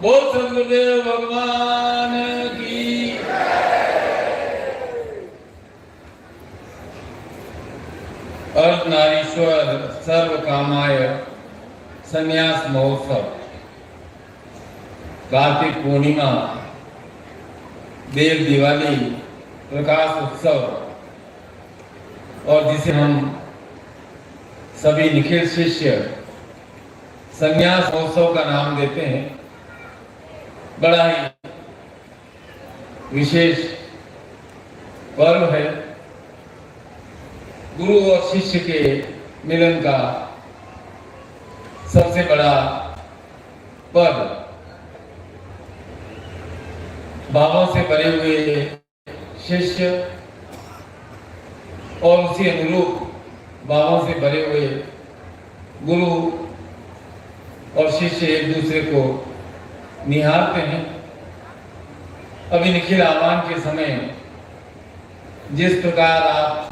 बोल सदगुरुदेव भगवान की। अर्धनारीश्वर सर्व कामाय संन्यास महोत्सव, कार्तिक पूर्णिमा, देव दिवाली, प्रकाश उत्सव, और जिसे हम सभी निखिल शिष्य संन्यास महोत्सव का नाम देते हैं, बड़ा ही विशेष पर्व है। गुरु और शिष्य के मिलन का सबसे बड़ा पर्व, भावों से भरे हुए शिष्य और उसी अनुरूप भावों से भरे हुए गुरु और शिष्य एक दूसरे को निहारते हैं। अभी निखिल आह्वान के समय जिस प्रकार आप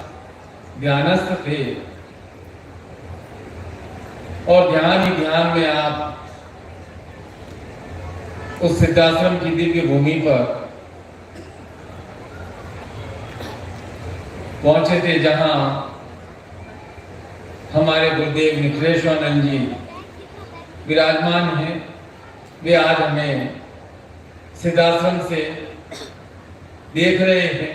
ध्यानस्थ थे और ध्यान ही ध्यान में आप उस सिद्धाश्रम की दिव्य भूमि पर पहुंचे थे, जहां हमारे गुरुदेव निखिलेश्वरानंद जी विराजमान हैं। वे आज हमें सिद्धाश्रम से देख रहे हैं।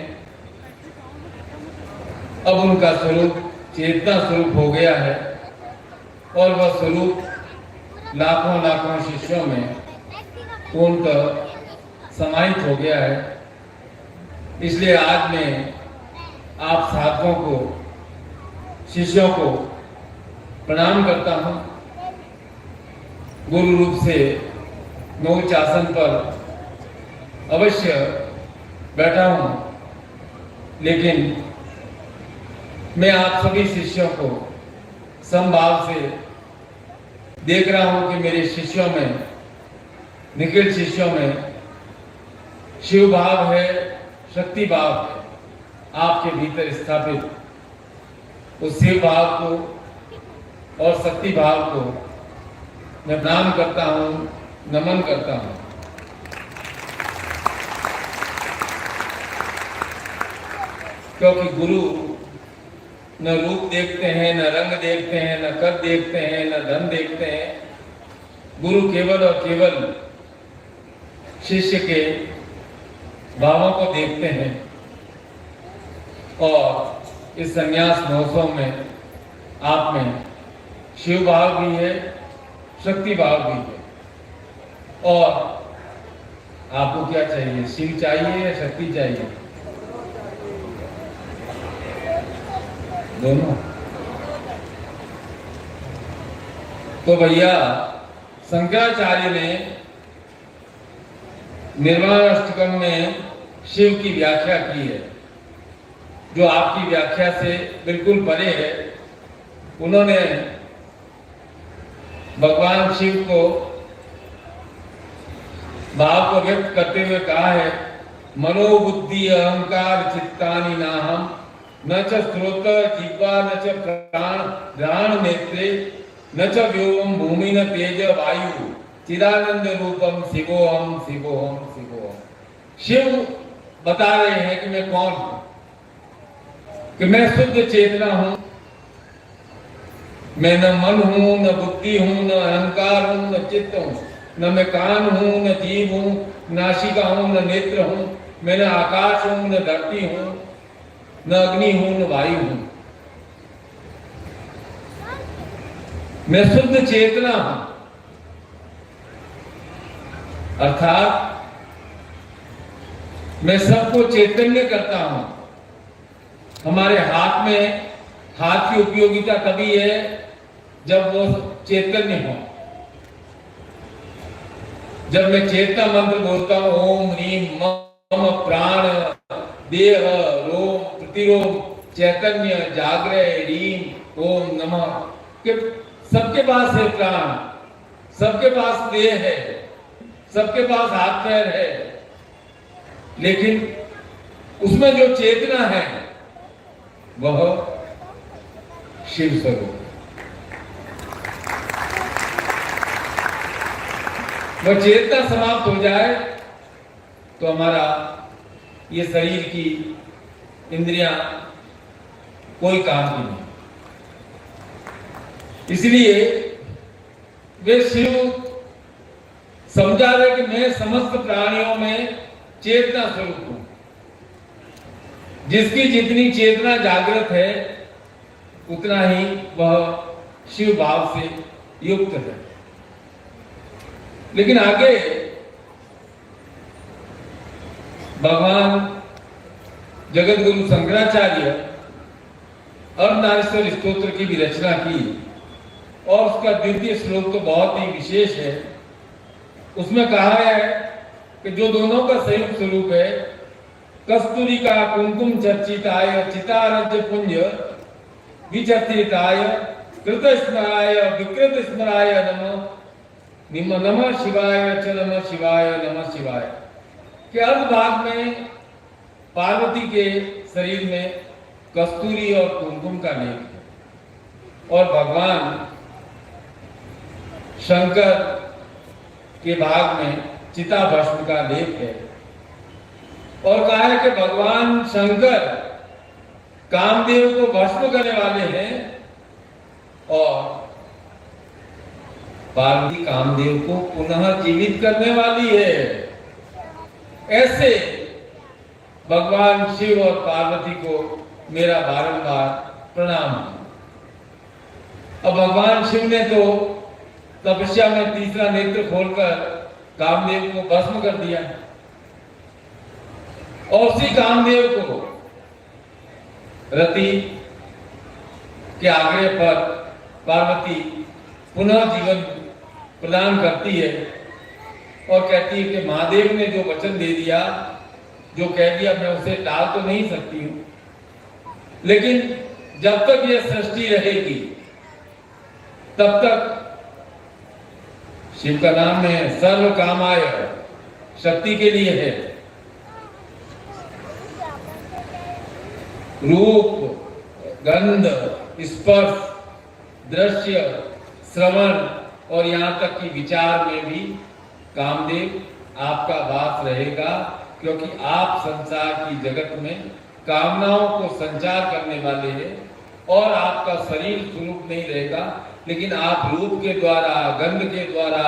अब उनका स्वरूप चेतना स्वरूप हो गया है और वह स्वरूप लाखों लाखों शिष्यों में पूर्णतः समाहित हो गया है। इसलिए आज मैं आप साधकों को, शिष्यों को प्रणाम करता हूं। गुरु रूप से मैं उच्च आसन पर अवश्य बैठा हूं, लेकिन मैं आप सभी शिष्यों को समभाव से देख रहा हूं कि मेरे शिष्यों में, निखिल शिष्यों में शिव भाव है, शक्ति भाव है आपके भीतर स्थापित। उस शिव भाव को और शक्ति भाव को मैं प्रणाम करता हूं, नमन करता हूं। क्योंकि गुरु न रूप देखते हैं, न रंग देखते हैं, न कद देखते हैं, न धन देखते हैं। गुरु केवल और केवल शिष्य के भावों को देखते हैं। और इस संन्यास महोत्सव में आप में शिव भाव भी है, शक्ति भाव भी है। और आपको क्या चाहिए, शिव चाहिए या शक्ति चाहिए? दोनों। तो भैया शंकराचार्य ने निर्वाण अष्टकम में शिव की व्याख्या की है, जो आपकी व्याख्या से बिल्कुल परे है। उन्होंने भगवान शिव को भाव को व्यक्त करते हुए कहा है, मनोबुद्धि अहंकार चित्तानि नाहम, न च स्रोत जिह्वा न च प्राण घ्राण नेत्रे, न च व्योम भूमि न तेज वायु, चिदानंद रूपम शिवोहम शिवोहम शिवोहम। शिव बता रहे हैं कि मैं कौन हूं, कि मैं शुद्ध चेतना हूं। मैं न मन हूं, न बुद्धि हूं, न अहंकार हूं, न चित्त हूं, न मैं कान हूं, न जीव हूं, नासिका हूं, न नेत्र हूं, मैं न आकाश हूं, न धरती हूं, न अग्नि हूं, न वायु हूं। मैं शुद्ध चेतना हूं। अर्थात मैं सबको चैतन्य करता हूं। हमारे हाथ में, हाथ की उपयोगिता तभी है जब वो चैतन्य हो। जब मैं चेतना मंत्र बोलता हूं, ओम ह्रीम मम प्राण देह रोम प्रतिरोम चैतन्य जागृय ह्रीम ओम नमः, कि सबके पास है प्राण, सबके पास देह है, सबके पास हाथ पैर है, लेकिन उसमें जो चेतना है वह शिव स्वरूप। वह चेतना समाप्त हो जाए तो हमारा ये शरीर की इंद्रियां कोई काम की नहीं। इसलिए वे शिव समझा रहे कि मैं समस्त प्राणियों में चेतना स्वरूप हूं। जिसकी जितनी चेतना जागृत है उतना ही वह शिव भाव से युक्त है। लेकिन आगे भगवान जगत गुरु शंकराचार्य अर्धनारीश्वर स्तोत्र की भी रचना की और उसका द्वितीय श्लोक तो बहुत ही विशेष है। उसमें कहा है कि जो दोनों का संयुक्त स्वरूप है, कस्तूरी का कुमकुम चर्चिताय चितारज पुंज विचर्चिताय कृत स्मराय विकृत स्मराय नमः शिवाय च नमः शिवाय नमः शिवाय के अर्ध भाग में पार्वती के शरीर में कस्तूरी और कुमकुम का लेप है और भगवान शंकर के भाग में चिता भस्म का लेप है। और कहा है कि भगवान शंकर कामदेव को भस्म करने वाले हैं और पार्वती कामदेव को पुनः जीवित करने वाली है। ऐसे भगवान शिव और पार्वती को मेरा बारंबार प्रणाम है। अब भगवान शिव ने तो तपस्या में तीसरा नेत्र खोलकर कामदेव को भस्म कर दिया और उसी कामदेव को रति के आग्रह पर पार्वती पुनः जीवन प्रदान करती है और कहती है कि महादेव ने जो वचन दे दिया, जो कह दिया, मैं उसे टाल तो नहीं सकती हूं, लेकिन जब तक यह सृष्टि रहेगी तब तक शिव का नाम है सर्व कामाय, शक्ति के लिए है। रूप, गंध, स्पर्श, दृश्य, श्रवण और यहां तक कि विचार में भी कामदेव आपका वास रहेगा, क्योंकि आप संसार की जगत में कामनाओं को संचार करने वाले हैं और आपका शरीर स्वरूप नहीं रहेगा, लेकिन आप रूप के द्वारा, गंध के द्वारा,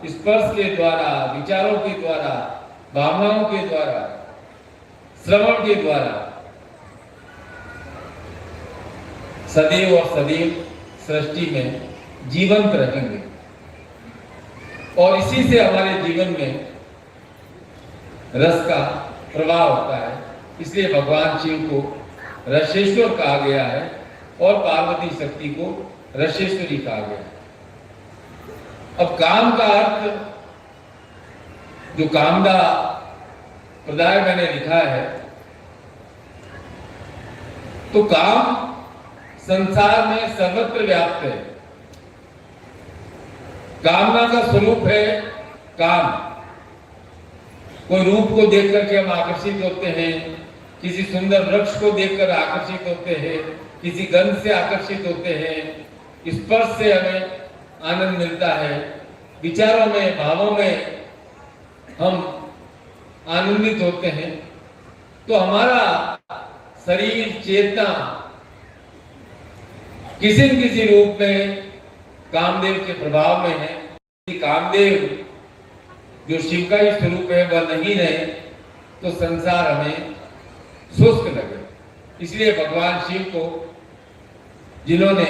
स्पर्श के द्वारा, विचारों के द्वारा, भावनाओं के द्वारा, श्रवण के द्वारा सदैव और सदैव सृष्टि में जीवंत रहेंगे। और इसी से हमारे जीवन में रस का प्रवाह होता है। इसलिए भगवान शिव को रसेश्वर कहा गया है और पार्वती शक्ति को रसेश्वरी कहा गया है। अब काम का अर्थ जो कामदा प्रदाय मैंने लिखा है, तो काम संसार में सर्वत्र व्याप्त है। कामना का स्वरूप है काम। कोई रूप को देख करके हम आकर्षित होते हैं, किसी सुंदर वृक्ष को देखकर आकर्षित होते हैं, किसी गंध से आकर्षित होते हैं, स्पर्श से हमें आनंद मिलता है, विचारों में, भावों में हम आनंदित होते हैं। तो हमारा शरीर, चेतना किसी न किसी रूप में कामदेव के प्रभाव में है। कामदेव जो शिव का ही स्वरूप है वह नहीं रहे तो संसार हमें शुष्क लगे। इसलिए भगवान शिव को, जिन्होंने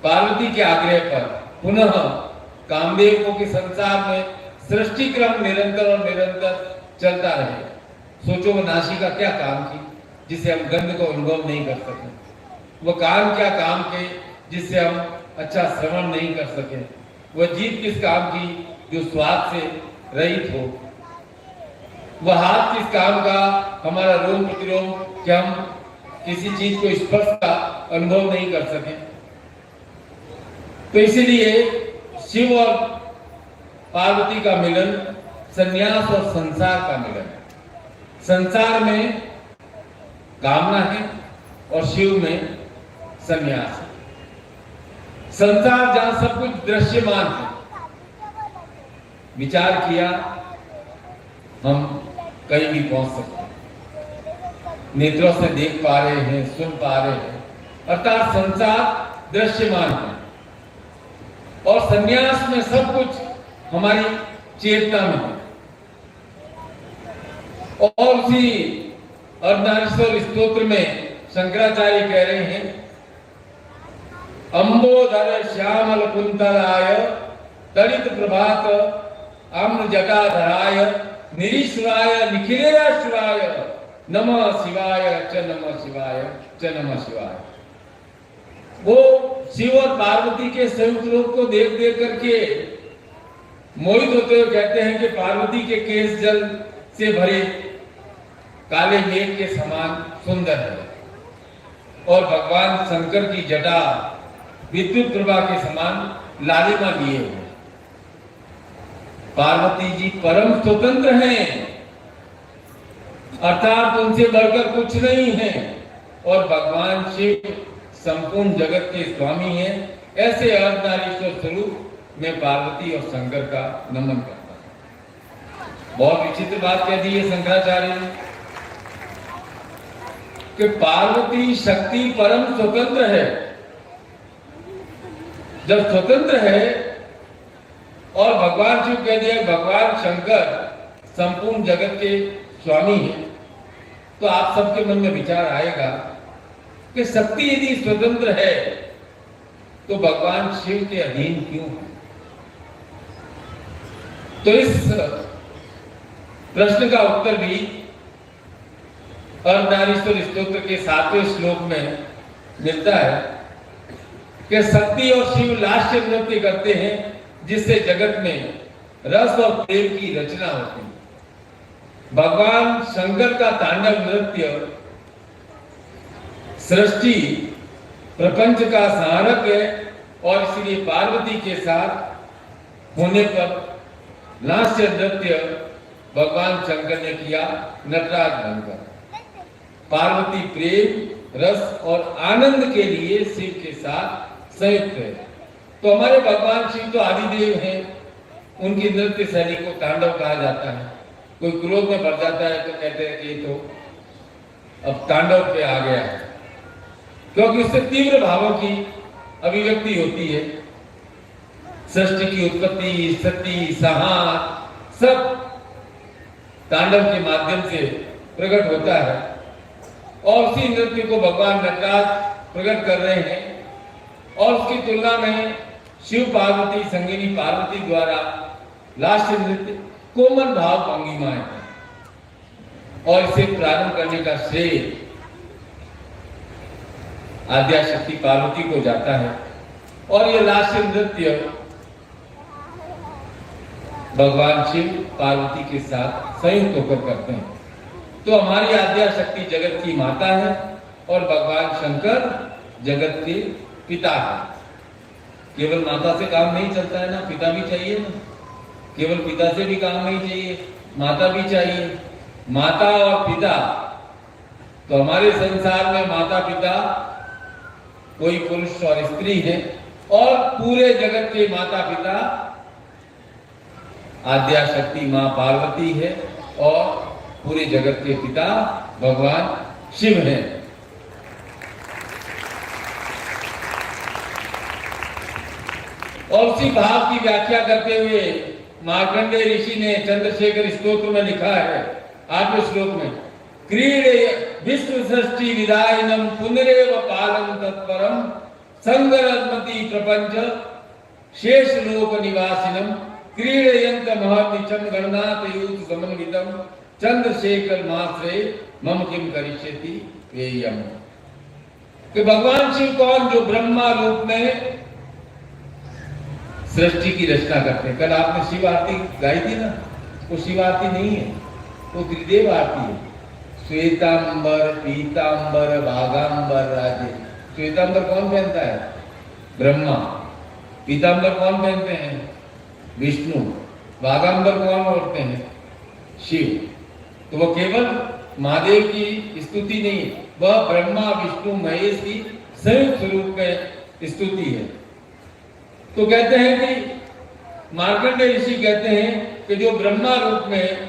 पार्वती के आग्रह पर पुनः कामदेव को कि संसार में सृष्टि क्रम निरंतर और निरंतर चलता रहे। सोचो वो नासिका क्या काम की जिससे हम गंध को अनुभव नहीं कर सके, वो कान क्या काम के जिससे हम अच्छा श्रवण नहीं कर सके, वह जीभ किस काम की जो स्वाद से रहित हो, वह हाथ किस काम का हमारा रोग प्रतिरोध कि हम किसी चीज को स्पर्श का अनुभव नहीं कर सके। तो इसीलिए शिव और पार्वती का मिलन संन्यास और संसार का मिलन। संसार में कामना है और शिव में संन्यास है। संसार जहां सब कुछ दृश्यमान है, विचार किया हम कहीं भी पहुंच सकते हैं। नेत्रों से देख पा रहे हैं, सुन पा रहे हैं, अर्थात संसार दृश्यमान है और संन्यास में सब कुछ हमारी चेतना में है। और उसी अर्धनारीश्वर स्तोत्र में शंकराचार्य कह रहे हैं, अंबोधर श्यामल कुंतलाय तड़ित प्रभात आम्र जटाधराय निरीश्वराय निखिलेश्वराय नमः शिवाय च नमः शिवाय च नमः शिवाय। वो शिव और पार्वती के संयुक्त रूप को देख देख करके मोहित होते हुए कहते हैं कि पार्वती के केस जल से भरे काले मेघ के समान सुंदर है और भगवान शंकर की जटा विद्युत प्रभा के समान लालिमा लिए हुए। पार्वती जी परम स्वतंत्र हैं, अर्थात उनसे बढ़कर कुछ नहीं है, और भगवान शिव संपूर्ण जगत के स्वामी हैं। ऐसे अर्धनारीश्वर स्वरूप में पार्वती और शंकर का नमन करता है। बहुत विचित्र बात कह दी है शंकराचार्य ने कि पार्वती शक्ति परम स्वतंत्र है। जब स्वतंत्र है और भगवान शिव कह दिया भगवान शंकर संपूर्ण जगत के स्वामी हैं, तो आप सबके मन में विचार आएगा कि शक्ति यदि स्वतंत्र है तो भगवान शिव के अधीन क्यों है? तो इस प्रश्न का उत्तर भी अर्धनारीश्वर स्तोत्र के 7वें श्लोक में मिलता है कि शक्ति और शिव लास्य नृत्य करते हैं जिससे जगत में रस और प्रेम की रचना होती है। भगवान शंकर का तांडव नृत्य सृष्टि प्रपंच का संहारक है और इसलिए पार्वती के साथ होने पर लास्य नृत्य भगवान शंकर ने किया नटराज बनकर। पार्वती प्रेम रस और आनंद के लिए शिव के साथ संयुक्त है। तो हमारे भगवान शिव तो आदिदेव हैं, उनकी नृत्य शैली को तांडव कहा जाता है। कोई क्रोध में भर जाता है तो कहते हैं कि ये तो अब तांडव पे आ गया है, क्योंकि उससे तीव्र भावों की अभिव्यक्ति होती है। सृष्टि की उत्पत्ति, स्थिति, संहार सब तांडव के माध्यम से प्रकट होता है और उसी नृत्य को भगवान नटराज प्रकट कर रहे हैं। और उसकी तुलना में शिव पार्वती संगिनी पार्वती द्वारा लास्य नृत्य कोमल भाव भंगिमाएं हैं और इसे प्रारंभ करने का श्रेय आद्याशक्ति पार्वती को जाता है। और यह लास्य नृत्य भगवान शिव पार्वती के साथ संयुक्त होकर करते हैं। तो हमारी आद्याशक्ति जगत की माता है और भगवान शंकर जगत के पिता है। केवल माता से काम नहीं चलता है ना, पिता भी चाहिए ना। केवल पिता से भी काम नहीं चाहिए, माता भी चाहिए। माता और पिता, तो हमारे संसार में माता पिता कोई पुरुष और स्त्री है और पूरे जगत के माता पिता आद्याशक्ति मां पार्वती है और पूरे जगत के पिता भगवान शिव हैं। और उसी भाव की व्याख्या करते हुए मार्कंडेय ऋषि ने चंद्रशेखर स्तोत्र में लिखा है 8वें श्लोक में, क्रीडे विश्व सृष्टि विदायनम पुनरेव पालम तत्परम संगरत्मति प्रपंच शेष लोक निवासिनम क्रीडयंत महर्निचम गणनाथ यूथ समन्वितम चंद्रशेखर माश्रे मम किम करिष्यति वेयम। कि भगवान शिव कौन? जो ब्रह्मा रूप में सृष्टि की रचना करते हैं। कल आपने शिव आरती गाई थी ना, वो शिव आरती नहीं है, वो त्रिदेव आरती है। श्वेतांबर पीतांबर भागांबर राजे। श्वेतांबर कौन पहनता है? ब्रह्मा। पीतांबर कौन पहनते हैं? विष्णु। भागांबर कौन ओढ़ते हैं? शिव। तो वो केवल महादेव की स्तुति नहीं, वह ब्रह्मा विष्णु महेश की संयुक्त रूप में स्तुति है। तो कहते हैं कि मार्कंडेय ऋषि कहते हैं कि जो ब्रह्मा रूप में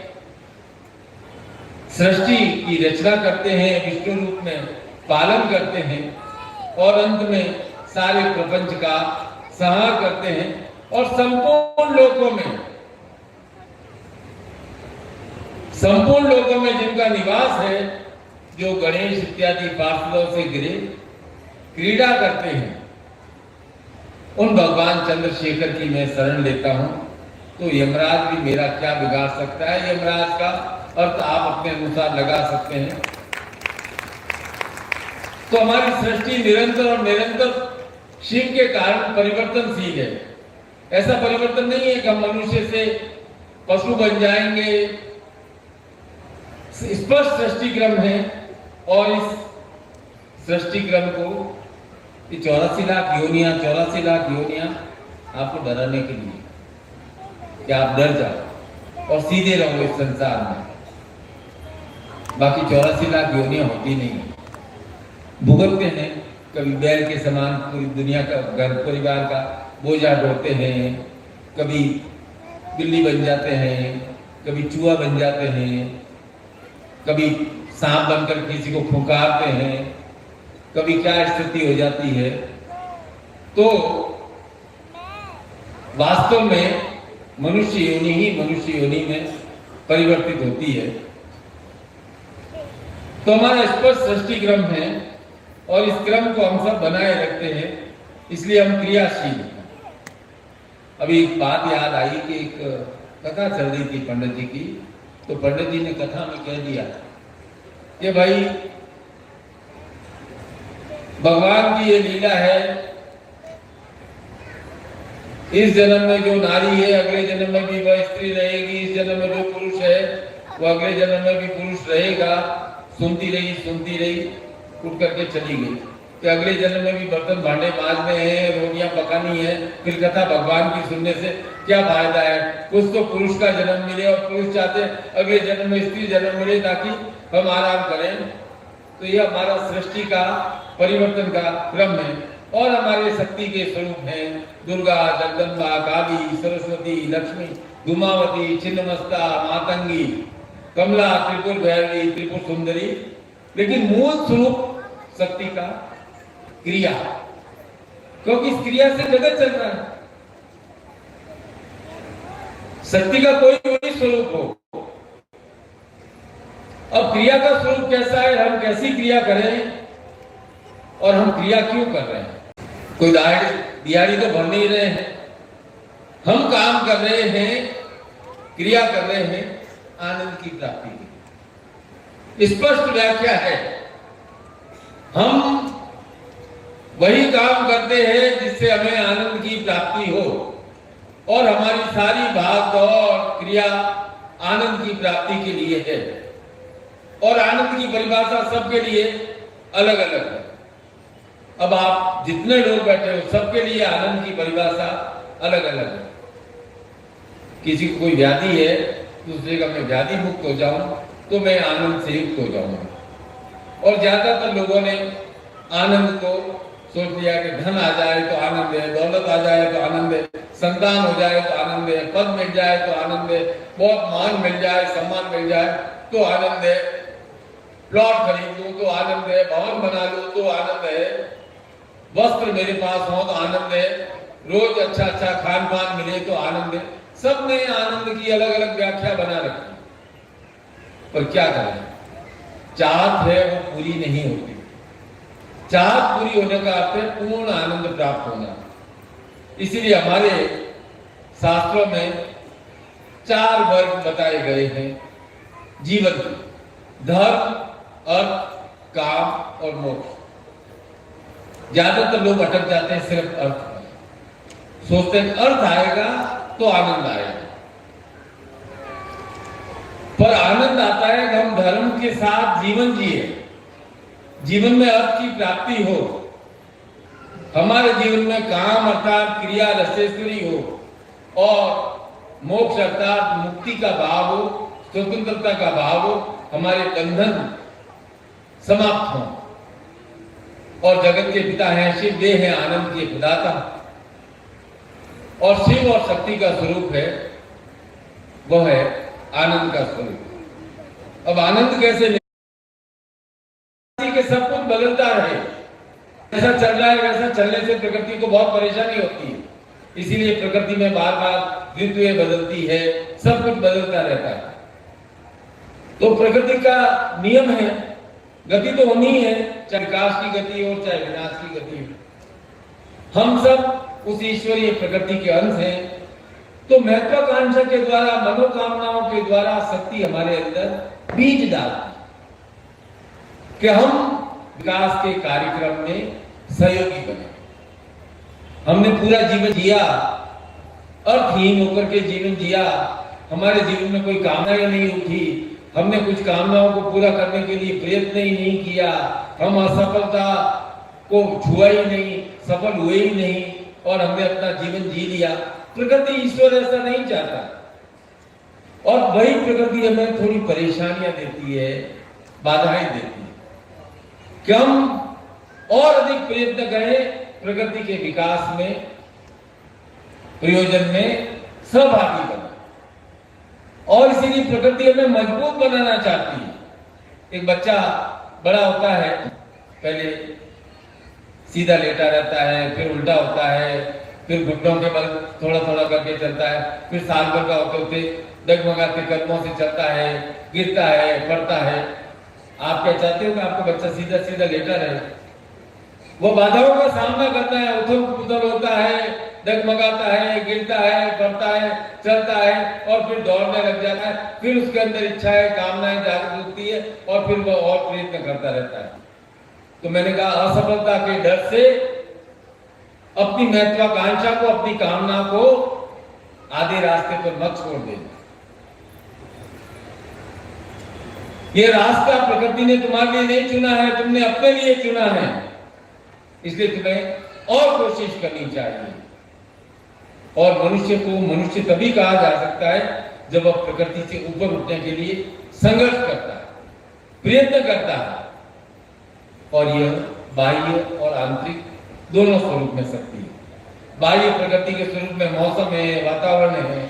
सृष्टि की रचना करते हैं, विष्णु रूप में पालन करते हैं और अंत में सारे प्रपंच का संहार करते हैं और संपूर्ण लोकों में जिनका निवास है, जो गणेश इत्यादि पार्षदों से गिरे क्रीड़ा करते हैं, उन भगवान चंद्रशेखर की मैं शरण लेता हूं, तो यमराज भी मेरा क्या बिगाड़ सकता है। यमराज का अर्थ आप अपने अनुसार लगा सकते हैं। तो हमारी सृष्टि निरंतर शिव के कारण परिवर्तनशील है। ऐसा परिवर्तन नहीं है कि हम मनुष्य से पशु बन जाएंगे। स्पष्ट सृष्टि क्रम है और इस सृष्टि क्रम को 84 लाख योनियां आपको डराने के लिए कि आप डर जाओ और सीधे रहो इस संसार में। बाकी 84 लाख योनियां होती नहीं है, भुगतते हैं। कभी बैल के समान पूरी दुनिया का घर परिवार का बोझा ढोते हैं, कभी बिल्ली बन जाते हैं, कभी चूहा बन जाते हैं, कभी सांप बनकर किसी को फुंकारते हैं, कभी क्या स्थिति हो जाती है। तो वास्तव में मनुष्य योनि में परिवर्तित होती है। तो हमारा स्पष्ट सृष्टि क्रम है और इस क्रम को हम सब बनाए रखते हैं, इसलिए हम क्रियाशील हैं। अभी एक बात याद आई कि एक कथा चल रही थी पंडित जी की, तो पंडित जी ने कथा में कह दिया कि भाई भगवान की ये लीला है, इस जन्म में जो नारी है अगले जन्म में भी वह स्त्री रहेगी, इस जन्म में जो पुरुष है वो अगले जन्म में भी पुरुष रहेगा। सुनती रही उठ करके चली गई कि अगले जन्म में भी बर्तन भांडे मांजने हैं, रोटियां पकानी है। फिर कथा भगवान की सुनने से क्या फायदा है। कुछ तो पुरुष का जन्म मिले और पुरुष चाहते अगले जन्म में स्त्री जन्म मिले ताकि हम आराम करें। तो यह हमारा सृष्टि का परिवर्तन का क्रम है और हमारे शक्ति के स्वरूप हैं दुर्गा, जगदम्बा, काली, सरस्वती, लक्ष्मी, धूमावती, छिन्नमस्ता, मातंगी, कमला, त्रिपुर भैरवी, त्रिपुर सुंदरी। लेकिन मूल स्वरूप शक्ति का क्रिया, क्योंकि इस क्रिया से जगत चल रहा है। शक्ति का कोई भी स्वरूप हो, अब क्रिया का स्वरूप कैसा है, हम कैसी क्रिया करें और हम क्रिया क्यों कर रहे हैं। कोई दिहाड़ी तो भर नहीं रहे हैं, हम काम कर रहे हैं, क्रिया कर रहे हैं आनंद की प्राप्ति की। स्पष्ट व्याख्या है, हम वही काम करते हैं जिससे हमें आनंद की प्राप्ति हो और हमारी सारी भाग दौड़ क्रिया आनंद की प्राप्ति के लिए है। और आनंद की परिभाषा सबके लिए अलग अलग है। अब आप जितने लोग बैठे हो सबके लिए आनंद की परिभाषा अलग अलग है। किसी को कोई व्याधि है, दूसरे का मैं व्याधि मुक्त हो जाऊं तो मैं आनंद से युक्त हो जाऊंगा। और ज्यादातर लोगों ने आनंद को सोच लिया कि धन आ जाए तो आनंद है, दौलत आ जाए तो आनंद है, संतान हो जाए तो आनंद है, पद मिल जाए तो आनंद है, बहुत मान मिल जाए, सम्मान मिल जाए तो आनंद है, प्लॉट खरीद लूं तो आनंद है, भवन बना लूं तो आनंद है, वस्त्र मेरे पास हो तो आनंद है, रोज अच्छा खान पान मिले तो आनंद है। सब ने आनंद की अलग अलग व्याख्या बना रखी, पर क्या करें, चाहत है वो पूरी नहीं होती। चाहत पूरी होने का अर्थ है पूर्ण आनंद प्राप्त होना। इसीलिए हमारे शास्त्रों में 4 वर्ग बताए गए हैं जीवन के, धर्म, अर्थ, काम और मोक्ष। ज्यादातर लोग अटक जाते हैं सिर्फ अर्थ में, सोचते हैं अर्थ आएगा तो आनंद आएगा। पर आनंद आता है कि हम धर्म के साथ जीवन जिए, जीवन में अर्थ की प्राप्ति हो, हमारे जीवन में काम अर्थात क्रिया रसेश्वरी हो और मोक्ष अर्थात मुक्ति का भाव हो, स्वतंत्रता का भाव हो, हमारे बंधन समाप्त हो। और जगत के पिता हैं शिव, वे हैं आनंद के प्रदाता। और शिव और शक्ति का स्वरूप है, वह है आनंद का स्वरूप। अब आनंद कैसे कि सब कुछ बदलता रहे, जैसा चल रहा है वैसा चलने से प्रकृति को बहुत परेशानी होती है, इसीलिए प्रकृति में बार बार ऋतुएं बदलती है, सब कुछ बदलता रहता है। तो प्रकृति का नियम है, गति तो होनी है, चाहे विकास की गति हो चाहे विनाश की गति हो। हम सब उस ईश्वरीय प्रकृति के अंश हैं। तो महत्वाकांक्षा के द्वारा, मनोकामनाओं के द्वारा शक्ति हमारे अंदर बीज डालती है कि हम विकास के कार्यक्रम में सहयोगी बने। हमने पूरा जीवन जिया, अर्थहीन होकर के जीवन जिया, हमारे जीवन में कोई कामना ही नहीं उठी, हमने कुछ कामनाओं को पूरा करने के लिए प्रयत्न ही नहीं किया, हम असफलता को छुआ ही नहीं, सफल हुए ही नहीं और हमने अपना जीवन जी लिया। प्रकृति, ईश्वर ऐसा नहीं चाहता और वही प्रकृति हमें थोड़ी परेशानियां देती है, बाधाएं देती है कि हम और अधिक प्रयत्न करें प्रकृति के विकास में, प्रयोजन में सहभागी बने। और इसीलिए प्रकृति हमें मजबूत बनाना चाहती है। एक बच्चा बड़ा होता है, पहले सीधा लेटा रहता है, फिर उल्टा होता है, फिर घुटनों के बल थोड़ा थोड़ा करके चलता है, फिर साल भर का होते होते डगमगाते कदमों से चलता है, गिरता है, पड़ता है। आप क्या चाहते हो कि आपका बच्चा सीधा सीधा लेटा रहे? वो बाधाओं का सामना करता है, उथल पुथल होता है, डगमगाता है, गिरता है, पड़ता है, चलता है और फिर दौड़ने लग जाता है। फिर उसके अंदर इच्छाएं, कामनाएं जागृत होती है और फिर वो और प्रयत्न करता रहता है। तो मैंने कहा, असफलता के डर से अपनी महत्वाकांक्षा को, अपनी कामना को आधे रास्ते पर मत छोड़ देना। ये रास्ता प्रकृति ने तुम्हारे लिए नहीं चुना है, तुमने अपने लिए चुना है, इसलिए तुम्हें और कोशिश करनी चाहिए। और मनुष्य को मनुष्य तभी कहा जा सकता है जब वह प्रकृति से ऊपर उठने के लिए संघर्ष करता है, प्रयत्न करता है। और यह बाह्य और आंतरिक दोनों स्वरूप में शक्ति है। बाह्य प्रकृति के स्वरूप में मौसम है, वातावरण है।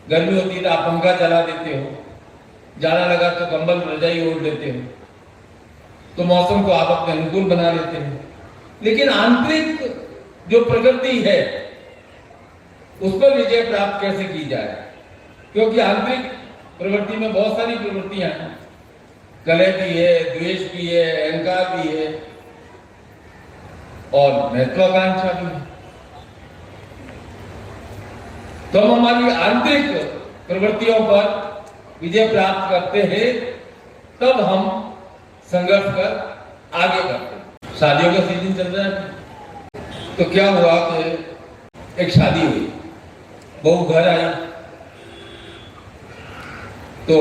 गर्मी होती है तो आप पंखा चला देते हो, जाड़ा लगा तो कंबल रजाई ओढ़ लेते हो, तो मौसम को आप अपने अनुकूल बना लेते हो। लेकिन आंतरिक जो प्रकृति है उस पर विजय प्राप्त कैसे की जाए? क्योंकि आंतरिक प्रवृत्ति में बहुत सारी प्रवृत्तियां हैं, कलह भी है, द्वेष भी है, अहंकार भी है और महत्वाकांक्षा भी है। तो हम हमारी आंतरिक प्रवृत्तियों पर विजय प्राप्त करते हैं, तब हम संघर्ष कर आगे बढ़ते हैं। शादियों का सीजन चल रहा है, तो क्या हुआ कि एक शादी हुई, बहू घर आई तो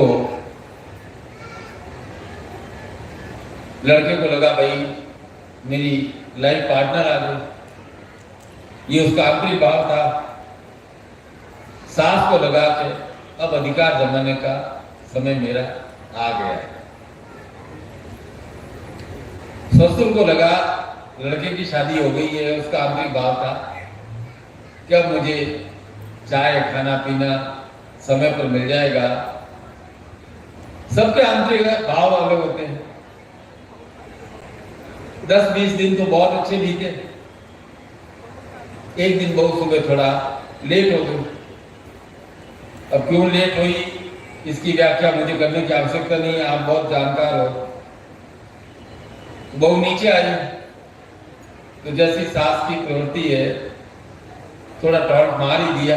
लड़के को लगा भाई मेरी लाइफ पार्टनर आ गई, ये उसका आखिरी भाव था। सास को लगा कि अब अधिकार जमाने का समय मेरा आ गया है। ससुर को लगा लड़के की शादी हो गई है, उसका आंतरिक भाव था कि अब मुझे चाय, खाना पीना समय पर मिल जाएगा। सबके आंतरिक भाव अलग होते हैं। 10-20 दिन तो बहुत अच्छे बीते। एक दिन बहू सुबह थोड़ा लेट हो गई। अब क्यों लेट हुई इसकी व्याख्या मुझे करने की आवश्यकता नहीं है, आप बहुत जानकार हो। बहू नीचे आई तो जैसी सास की प्रवृत्ति है थोड़ा टॉन्ट मार ही दिया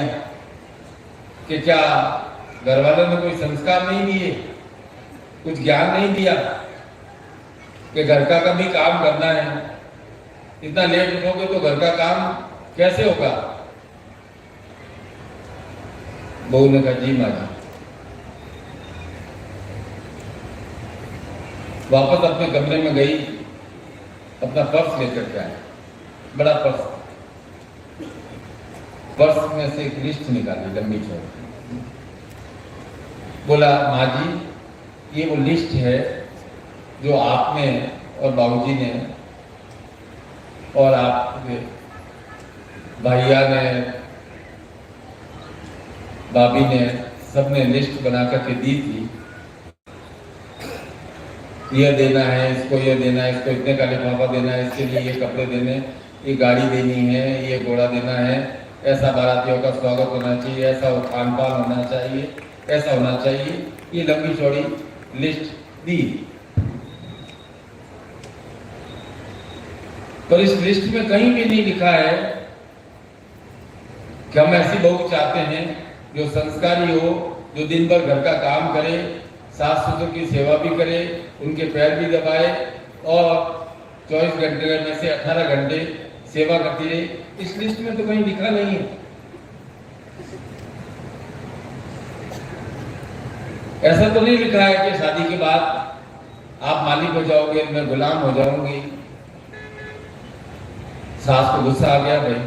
कि क्या घर वालों ने कोई संस्कार नहीं दिए, कुछ ज्ञान नहीं दिया कि घर का कभी काम करना है, इतना लेट उठोगे तो घर का काम कैसे होगा? बहू ने कहा जी माँ जी। वापस अपने कमरे में गई, अपना पर्स लेकर के आई, बड़ा पर्स। पर्स में से एक लिस्ट निकाली लंबी चौड़ी। बोला माँ जी ये वो लिस्ट है जो आपने और बाबूजी ने और आपके भैया ने भाभी ने सबने लिस्ट बना करके दी थी, यह देना है इसको, यह देना है इसको, इतने का लिफाफा देना है, इसके लिए ये कपड़े देने, ये गाड़ी देनी है, ये घोड़ा देना है, ऐसा बारातियों का स्वागत होना चाहिए, ऐसा खान पान होना चाहिए, ऐसा होना चाहिए, ये लंबी चौड़ी लिस्ट दी। पर इस लिस्ट में कहीं भी नहीं लिखा है कि हम ऐसी बहू चाहते हैं जो संस्कारी हो, जो दिन भर घर का काम करे, सास ससुर की सेवा भी करे, उनके पैर भी दबाए और 24 घंटे में से 18 घंटे सेवा करती रहे। इस लिस्ट में तो कहीं लिखा नहीं है। ऐसा तो नहीं लिखा है कि शादी के बाद आप मालिक हो जाओगे, मैं गुलाम हो जाऊंगी। सास को गुस्सा आ गया भाई,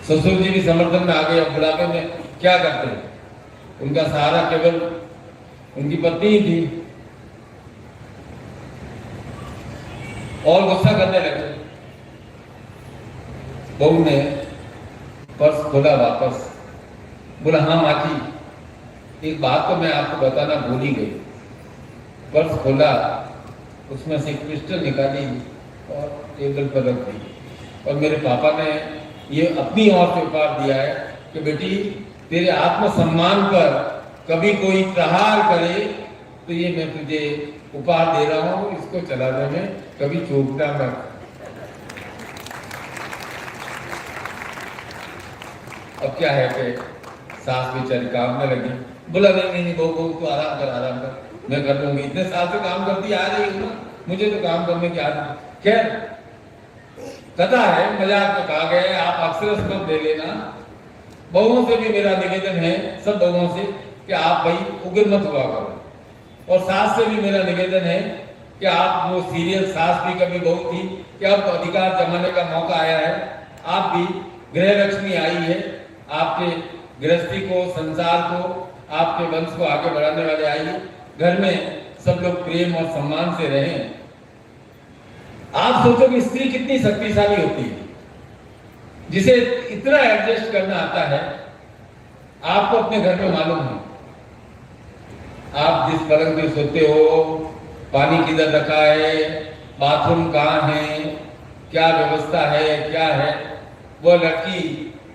ससुर जी भी समर्थन में आ गए, अब बुढ़ापे में क्या करते हैं? उनका सहारा केवल उनकी पत्नी ही थी और गुस्सा करने लगे। बहू ने पर्स खोला वापस, बोला हाँ माँ जी, एक बात तो मैं आपको बताना भूल ही गई। पर्स खोला, उसमें से क्रिस्टल निकाली और टेबल पर रख दी और मेरे पापा ने ये अपनी ओर से उपहार दिया है कि बेटी तेरे आत्मसम्मान पर कभी कोई प्रहार करे तो ये मैं तुझे उपहार दे रहा हूं, इसको चलाने में कभी चूकना मत। अब क्या है कि सास बेचारी काम में लगी, बोला नहीं बहू तू आराम कर, मैं कर लूंगी, इतने साल से काम करती आ रही हूँ ना, मुझे तो काम करने की आदत। खैर कथा है, मजाक में कहा गया, आप अक्सर मत ले लेना। बहुओं से भी मेरा निवेदन है, सब बहुओं से, कि आप भाई उग्र मत हुआ करो। और सास से भी मेरा निवेदन है कि आप वो सीरियल सास भी कभी बहू थी कि अब अधिकार जमाने का मौका आया है, आप भी गृह लक्ष्मी आई है, आपके गृहस्थी को, संसार को, आपके वंश को आगे बढ़ाने वाले आई है। घर में सब लोग प्रेम और सम्मान से रहें। आप सोचो कि स्त्री कितनी शक्तिशाली होती है, जिसे इतना एडजस्ट करना आता है। आपको अपने घर में मालूम है, आप जिस पलंग पे सोते हो, पानी किधर रखा है, बाथरूम कहाँ है, क्या व्यवस्था है, क्या है। वो लड़की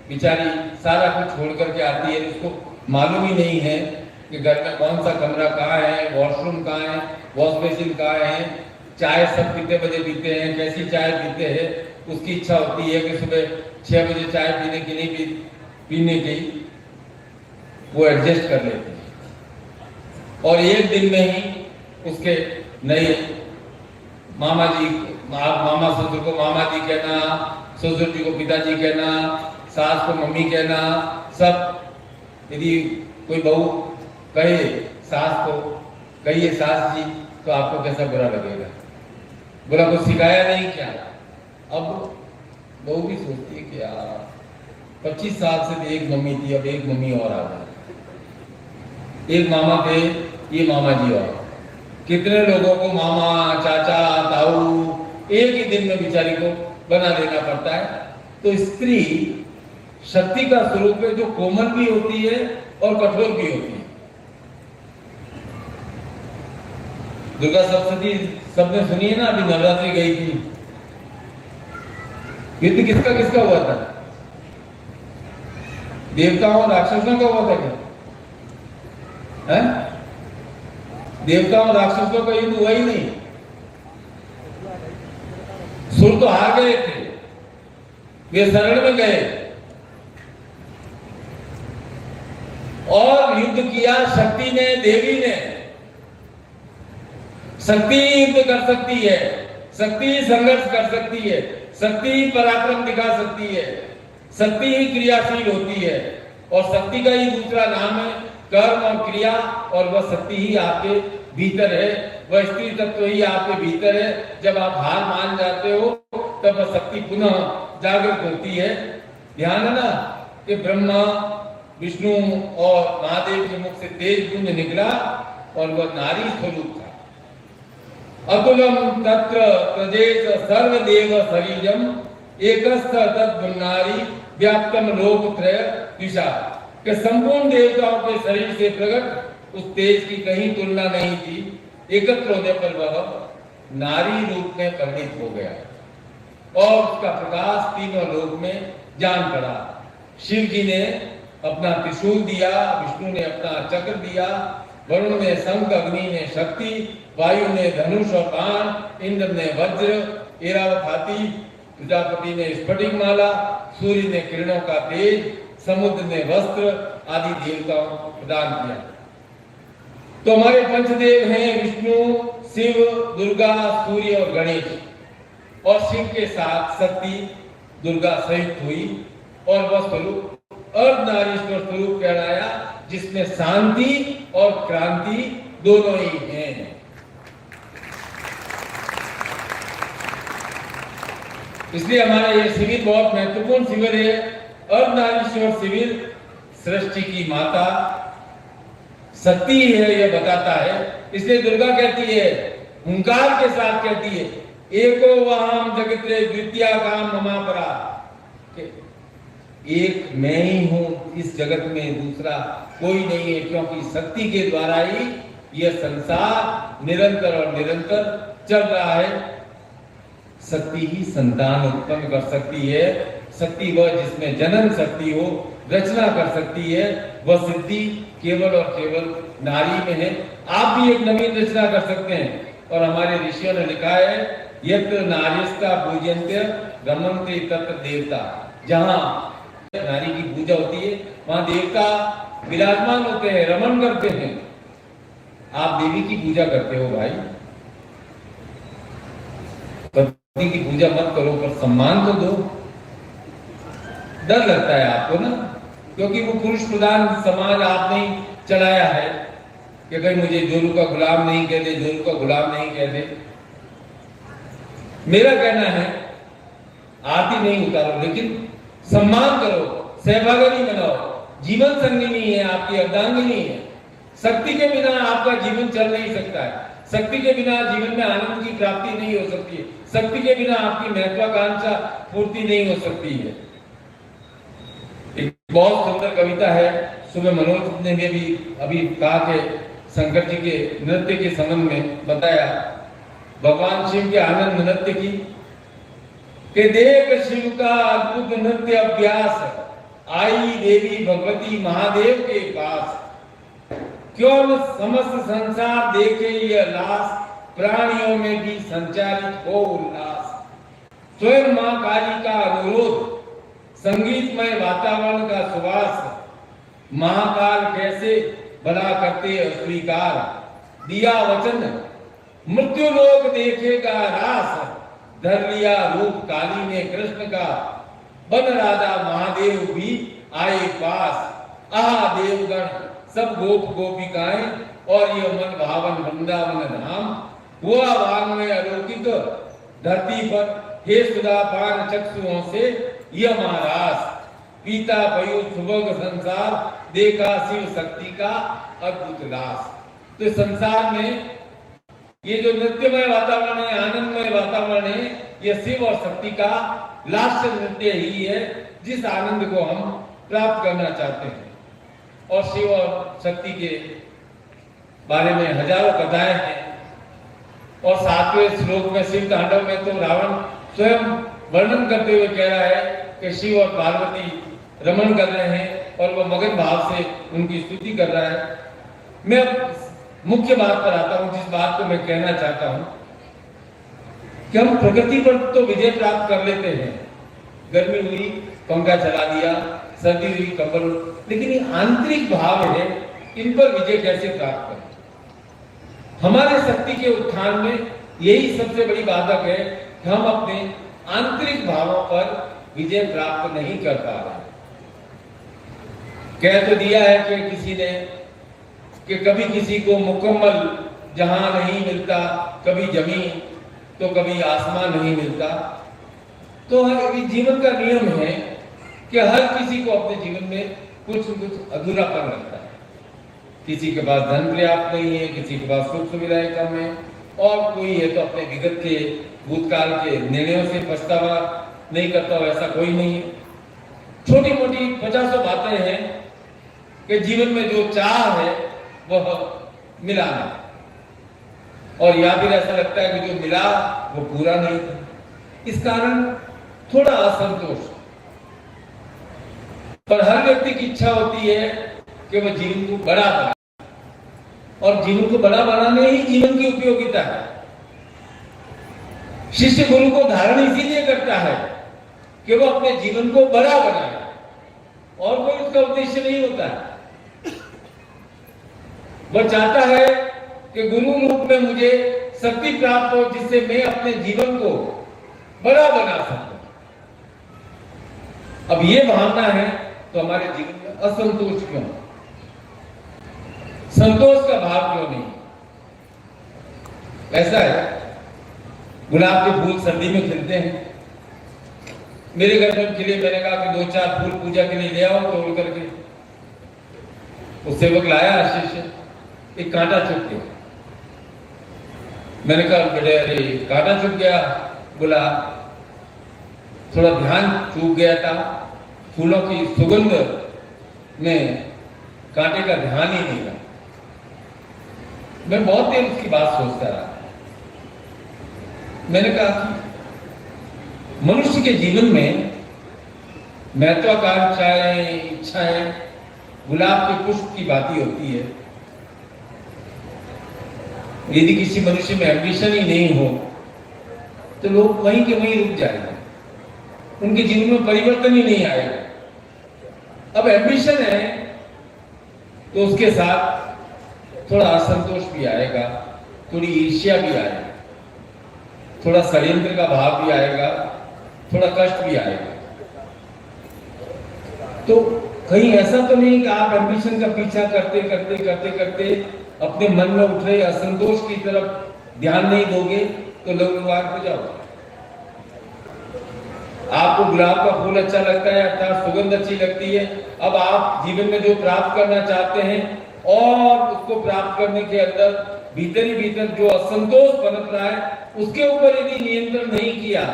बेचारी सारा कुछ छोड़ करके आती है, उसको मालूम ही नहीं है कि घर में कौन सा कमरा कहाँ है, वॉशरूम कहाँ है, वॉश बेसिन कहाँ है, चाय सब कितने बजे पीते हैं, कैसी चाय पीते हैं। उसकी इच्छा होती है कि सुबह 6 बजे चाय पीने की नहीं पीने की, वो एडजस्ट कर लेते हैं और एक दिन में ही उसके नए मामा ससुर को मामा जी कहना, ससुर जी को पिताजी कहना, सास को मम्मी कहना, सब। यदि कोई बहू कहे सास को, कहिए सास जी, तो आपको कैसा बुरा लगेगा? बोला कुछ सिखाया नहीं क्या? अब बहू भी सोचती है कि यार 25 साल से एक मम्मी थी, अब एक मम्मी और आ गई। एक मामा थे, ये मामा जी और। कितने लोगों को मामा, चाचा, ताऊ एक ही दिन में बेचारी को बना देना पड़ता है। तो स्त्री शक्ति का स्वरूप है, जो कोमल भी होती है और कठोर भी होती है। दुर्गा सप्तशती सबने सुनी है ना, अभी नवरात्रि गई थी। युद्ध किसका किसका हुआ था? देवताओं और राक्षसों का हुआ था क्या? है? देवताओं और राक्षसों का युद्ध हुआ ही नहीं। सुर तो हार गए थे, वे शरण में गए और युद्ध किया शक्ति ने, देवी ने। शक्ति युद्ध कर सकती है, शक्ति संघर्ष कर सकती है, शक्ति पराक्रम दिखा सकती है, शक्ति ही क्रियाशील होती है। और शक्ति का ही दूसरा नाम है कर्म और क्रिया, और वह शक्ति ही आपके भीतर है, वह स्त्री तत्व ही आपके भीतर है। जब आप हार मान जाते हो तब वह शक्ति पुनः जागृत होती है। ध्यान है ना कि ब्रह्मा, विष्णु और महादेव के मुख से तेज पुंज निकला और वह नारी स्वरूप था। अतुलम तत्र प्रदेश सर्वदेव शरीरम एकस्थ तद्भुन्नारी व्याप्तम लोकत्रय दिशा। कि संपूर्ण देवताओं के शरीर से प्रकट उस तेज की कहीं तुलना नहीं थी। एकत्र होने पर वह नारी रूप में परिणित हो गया और उसका प्रकाश तीनों लोक में जान पड़ा। शिव जी ने अपना त्रिशूल दिया, विष्णु ने अपना चक्र दिया, वरुण ने शंख, अग्नि ने शक्ति, वायु ने धनुष और बाण, इंद्र ने वज्र, ऐरावत हाथी, प्रजापति ने स्फटिक माला, सूर्य ने किरणों का तेज, समुद्र ने वस्त्र आदि देवताओं को प्रदान किया। तो हमारे पंचदेव हैं विष्णु, शिव, दुर्गा, सूर्य और गणेश। और शिव के साथ शक्ति दुर्गा सहित हुई और वह स्वरूप अर्धनारीश्वर स्वरूप कहलाया, जिसमें शांति और क्रांति दोनों ही हैं। इसलिए हमारा यह शिविर बहुत महत्वपूर्ण शिविर है। अर्धनारीश्वर शिविर सृष्टि की माता शक्ति है, यह बताता है। इसलिए दुर्गा कहती है, हुंकार के साथ कहती है, एको वाहम जगत्रे द्वितीया काम ममा परा, एक मैं ही हूं इस जगत में, दूसरा कोई नहीं है, क्योंकि शक्ति के द्वारा ही यह संसार निरंतर और निरंतर चल रहा है। शक्ति ही संतान उत्पन्न कर सकती है। शक्ति वह जिसमें जन्म शक्ति हो, रचना कर सकती है, वह सिद्धि केवल और केवल नारी में है। आप भी एक नवीन रचना कर सकते हैं। और हमारे ऋषियों ने लिखा है, यत्र नारीस्ता पूजन्ते रमन्ते तत्र देवता। जहां नारी की पूजा होती है वहां देवता विराजमान होते हैं, रमन करते हैं। आप देवी की पूजा करते हो भाई, पति की पूजा मत करो, पर सम्मान तो दो। डर लगता है आपको ना, क्योंकि वो पुरुष प्रधान समाज आपने चलाया है कि कहीं मुझे जोरू का गुलाम नहीं कह दे, जोरू का गुलाम नहीं कह दे। मेरा कहना है आरती नहीं उतारो, लेकिन सम्मान करो, सहभागिनी बनाओ। जीवन संगिनी है, आपकी अर्धांगिनी है। शक्ति के बिना आपका जीवन चल नहीं सकता है। शक्ति के बिना जीवन में आनंद की प्राप्ति नहीं हो सकती है। शक्ति के बिना आपकी महत्वाकांक्षा पूर्ति नहीं हो सकती है। एक बहुत सुंदर कविता है, सुबह मनोज ने भी अभी कहा कि शंकर जी के नृत्य के संबंध में बताया, भगवान शिव के आनंद नृत्य की, कि देख शिव का अद्भुत नृत्य अभ्यास, आई देवी भगवती महादेव के पास। क्यों न समस्त संसार देखे यह लाश, प्राणियों में भी संचारित हो उल्लास। स्वयं मां काली का अनुरोध, संगीतमय वातावरण का सुवास, महाकाल कैसे भला करते अस्वीकार। दिया वचन मृत्यु लोक देखेगा रास, धर लिया रूप काली ने कृष्ण का, बन राधा महादेव भी आए पास। आहा देवगण सब गोप गोपिकाएं, और ये मन भावन वृंदावन धाम। हुआ वांग्मय अलौकिक धरती पर, हे सुधा पान चक्षुओं से यह महारास। पीता पयु सुभग संसार, देखा शिव शक्ति का अद्भुत लास। तो संसार में ये जो नृत्यमय वातावरण है, आनंदमय वातावरण है, यह शिव और शक्ति का लास्य नृत्य ही है, जिस आनंद को हम प्राप्त करना चाहते हैं। और शिव और शक्ति के बारे में हजारों कथाएं हैं। और 7वें श्लोक में शिव तांडव में तो रावण स्वयं वर्णन करते हुए कह रहा है कि शिव और पार्वती रमन कर रहे हैं और वह मगन भाव से उनकी स्तुति कर रहा है। मैं मुख्य बात पर आता हूं, जिस बात को मैं कहना चाहता हूं कि हम प्रकृति पर तो विजय प्राप्त कर लेते हैं। गर्मी हुई पंखा चला दिया, सर्दी हुई कंबल, लेकिन ये आंतरिक भाव है, इन पर विजय कैसे प्राप्त करें? हमारे शक्ति के उत्थान में यही सबसे बड़ी बाधक है कि हम अपने आंतरिक भावों पर विजय प्राप्त नहीं कर पा रहे। कह तो दिया है कि किसी ने कि कभी किसी को मुकम्मल जहां नहीं मिलता, कभी जमीन तो कभी आसमान नहीं मिलता। तो जीवन का नियम है कि हर किसी को अपने जीवन में कुछ न कुछ अधूरापन लगता है। किसी के पास धन पर्याप्त नहीं है, किसी के पास सुख सुविधाएं कम है, और कोई है तो अपने विगत के भूतकाल के निर्णयों से पछतावा नहीं करता, वैसा कोई नहीं है। छोटी मोटी 50 बातें हैं कि जीवन में जो चाह है वह मिला नहीं, और या फिर ऐसा लगता है कि जो मिला वो पूरा नहीं था। इस कारण थोड़ा असंतोष। पर हर व्यक्ति की इच्छा होती है कि वह जीवन को बड़ा बनाए, और जीवन को बड़ा बनाने ही जीवन की उपयोगिता है। शिष्य गुरु को धारण इसीलिए करता है कि वह अपने जीवन को बड़ा बनाए, और कोई उसका उद्देश्य नहीं होता है। वह चाहता है कि गुरु रूप में मुझे शक्ति प्राप्त हो, जिससे मैं अपने जीवन को बड़ा बना सकूं। अब ये भावना है तो हमारे जीवन में असंतोष क्यों, संतोष का भाव क्यों नहीं? ऐसा है, गुलाब के फूल सर्दी में खिलते हैं। मेरे घर में खिले, मैंने कहा कि 2-4 फूल पूजा के लिए ले आओ तोड़ करके। वो सेवक लाया आशीष से, एक कांटा चुभ गया। मैंने कहा बेटे अरे कांटा चुभ गया, बोला थोड़ा ध्यान चूक गया था, फूलों की सुगंध में कांटे का ध्यान ही नहीं रहा। मैं बहुत देर उसकी बात सोचता रहा। मैंने कहा कि मनुष्य के जीवन में महत्वाकांक्षाएं, इच्छाएं गुलाब के पुष्प की बाती होती है। यदि किसी मनुष्य में एम्बिशन ही नहीं हो तो लोग वहीं के वहीं रुक जाएंगे, उनके जीवन में परिवर्तन ही नहीं आएगा। अब एम्बिशन है तो उसके साथ थोड़ा असंतोष भी आएगा, थोड़ी ईर्ष्या भी आएगी, थोड़ा षड्यंत्र का भाव भी आएगा, थोड़ा कष्ट भी आएगा। तो कहीं ऐसा तो नहीं कि आप एम्बिशन का पीछा करते करते करते करते अपने मन में उठ रहे असंतोष की तरफ ध्यान नहीं दोगे तो लघुवार हो जाओगे। आपको गुलाब का फूल अच्छा लगता है, अर्थात सुगंध अच्छी लगती है। अब आप जीवन में जो प्राप्त करना चाहते हैं और उसको प्राप्त करने के अंदर भीतर ही भीतर जो असंतोष पनप रहा है, उसके ऊपर यदि नियंत्रण नहीं किया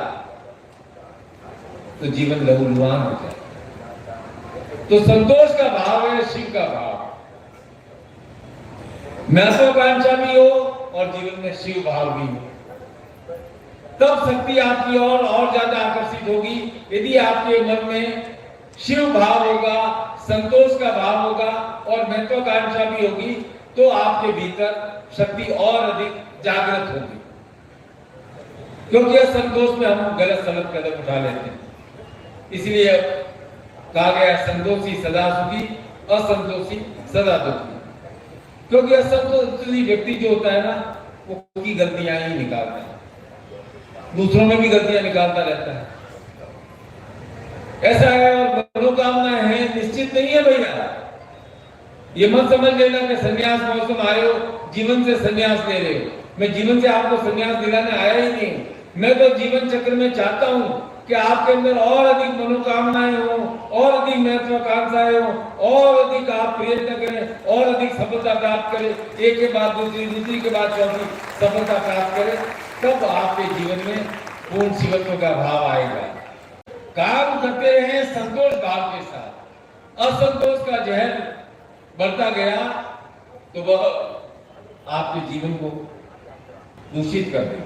तो जीवन लघुलुआन हो जाए। तो संतोष का भाव है शिव का भाव, महत्वाकांक्षा भी हो और जीवन में शिव भाव भी हो, तब शक्ति आपकी और ज्यादा आकर्षित होगी। यदि आपके मन में शिव भाव होगा, संतोष का भाव होगा और महत्वाकांक्षा भी होगी, तो आपके भीतर शक्ति और अधिक जागृत होगी। क्योंकि असंतोष में हम गलत सलत कदम उठा लेते हैं। इसलिए कहा गया संतोषी सदा सुखी, असंतोषी सदा दुखी। क्योंकि असंतोषी व्यक्ति जो होता है ना, वो की गलतियां ही निकालता है, दूसरों में भी गलतियां निकालता रहता है। ऐसा है, और मनोकामना है निश्चित नहीं है भैया। ये मत समझ लेना कि संन्यास मौसम आए हो जीवन से संन्यास ले रहे हो। मैं जीवन से आपको संन्यास दिलाने आया ही नहीं। मैं तो जीवन चक्र में चाहता हूं कि आपके अंदर और अधिक मनोकामनाएं हो, और अधिक महत्वाकांक्षाएं हो, और अधिक आप प्रयत्न करें, और अधिक सफलता प्राप्त करें, एक के बाद दूसरी, दूसरी के बाद चौथी सफलता प्राप्त करें। तब आपके जीवन में पूर्ण शिवत्व का भाव आएगा। काम करते रहे संतोष भाव के साथ। असंतोष का जहर बढ़ता गया तो वह आपके जीवन को दूषित कर देगा।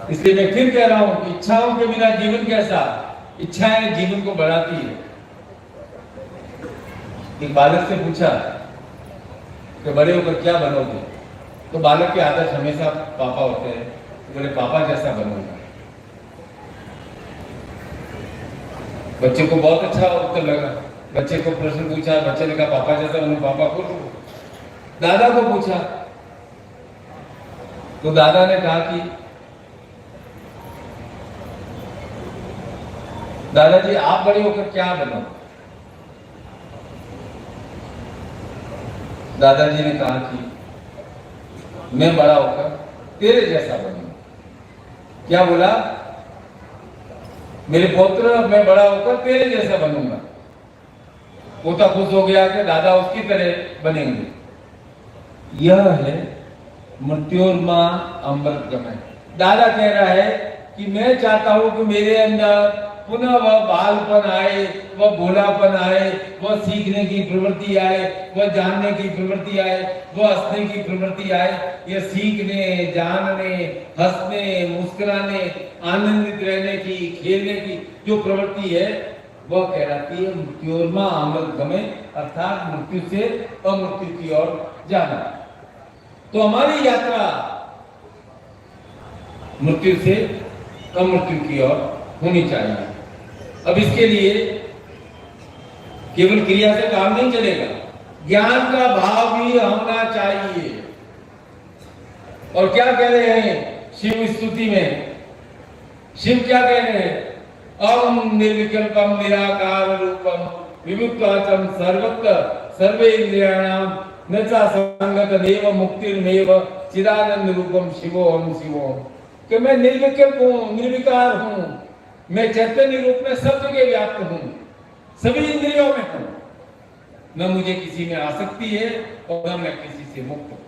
इसलिए मैं फिर कह रहा हूं कि इच्छाओं के बिना जीवन कैसा? इच्छाएं जीवन को बढ़ाती है। एक बालक से पूछा कि बड़े होकर क्या बनोगे? तो बालक के आदर्श हमेशा पापा होते हैं। तो बोले पापा जैसा बनूंगा। बच्चे को बहुत अच्छा उत्तर लगा। बच्चे को प्रश्न पूछा, बच्चे ने कहा पापा जैसा बनूं। पापा को दादा को पूछा तो दादा ने कहा कि दादाजी आप बड़े होकर क्या बनो? दादाजी ने कहा कि मैं बड़ा होकर तेरे जैसा बनूंगा। क्या बोला? मेरे पुत्र मैं बड़ा होकर तेरे जैसा बनूंगा। पोता खुश हो गया कि दादा उसकी तरह बनेंगे। यह है मृत्योर्मा अमृत गमय। दादा कह रहा है कि मैं चाहता हूं कि मेरे अंदर पुनः वह बालपन आए, वह भोलापन आए, वह सीखने की प्रवृत्ति आए, वह जानने की प्रवृत्ति आए, वह हंसने की प्रवृत्ति आए। यह सीखने, जानने, हंसने, मुस्कुराने, आनंदित रहने की, खेलने की जो प्रवृत्ति है वह कहलाती है मृत्योर्मा अमृतगमे, अर्थात मृत्यु से अमृत्यु की ओर जाना। तो हमारी यात्रा मृत्यु से अमृत्यु की ओर होनी चाहिए। अब इसके लिए केवल क्रिया से काम नहीं चलेगा, ज्ञान का भाव भी होना चाहिए। और क्या कह रहे हैं शिव स्तुति में? शिव क्या कह रहे हैं? अहम निर्विकल्पम निराकार रूपम विमुक्ताचम सर्वत्र सर्वे इंद्रियाणाम न चा संगत देव मुक्तिर्मेव चिदानंद रूपम शिवोहम शिवोहम। कि मैं निर्विकल्प हूं, निर्विकार हूं, मैं चैतन्य रूप में सब जगह व्याप्त हूं, सभी इंद्रियों में हूं, न मुझे किसी में आसक्ति है और न मैं किसी से मुक्त हूं।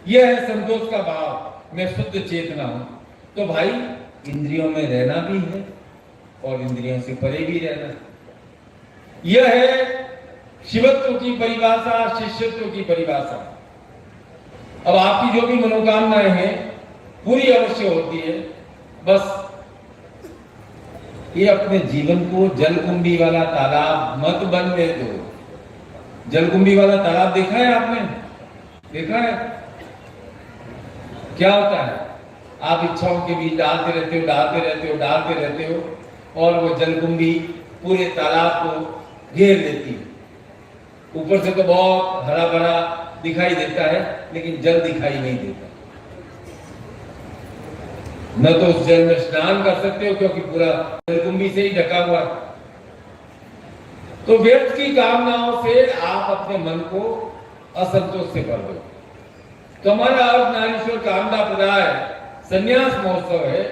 यह है संतोष का भाव, मैं शुद्ध चेतना हूं। तो भाई इंद्रियों में रहना भी है और इंद्रियों से परे भी रहना है। यह है शिवत्व की परिभाषा, शिष्यत्व की परिभाषा। अब आपकी जो भी मनोकामनाएं हैं पूरी अवश्य होती है, बस ये अपने जीवन को जलकुंभी वाला तालाब मत बनने दो। जलकुंभी वाला तालाब देखा है आपने? देखा है? क्या होता है? आप इच्छाओं के बीच डालते रहते हो, डालते रहते हो, डालते रहते हो और वो जलकुंभी पूरे तालाब को घेर लेती है। ऊपर से तो बहुत हरा भरा दिखाई देता है लेकिन जल दिखाई नहीं देता। न तो उस जल में स्नान कर सकते हो क्योंकि पूरा जलकुंभी से ही ढका हुआ है। तो व्यर्थ की कामनाओं से आप अपने मन को असंतोष से भर दो। तो हमारा अर्धनारीश्वर कामना प्रदाय संन्यास महोत्सव है।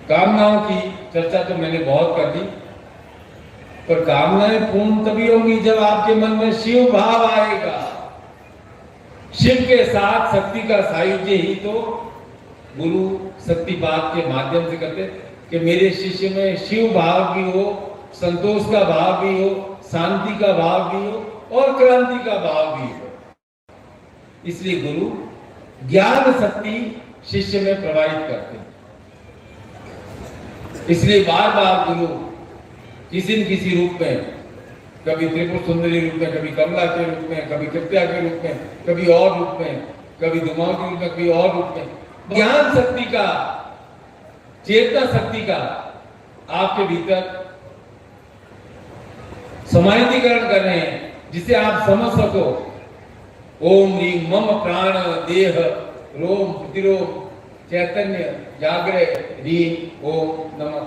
कामनाओं की चर्चा तो मैंने बहुत कर दी, पर कामनाएं पूर्ण तभी होंगी जब आपके मन में शिव भाव आएगा। शिव के साथ शक्ति का सायुज्य ही तो गुरु शक्तिपात के माध्यम से करते कि मेरे शिष्य में शिव भाव भी हो, संतोष का भाव भी हो, शांति का भाव भी हो और क्रांति का भाव भी हो। इसलिए गुरु ज्ञान शक्ति शिष्य में प्रवाहित करते हैं। इसलिए बार बार गुरु किसी न किसी रूप में, कभी त्रिपुर सुंदरी रूप में, कभी कमला के रूप में, कभी कृत्या के रूप में, कभी और रूप में, कभी दुमाओं के रूप में, कभी और रूप में ज्ञान शक्ति का, चेतना शक्ति का आपके भीतर समाहितीकरण कर रहे हैं, जिसे आप समझ सको। ओम ह्रीं मम प्राण देह रोम प्रतिरोम चैतन्य जागरे ह्रीं ओम नमः।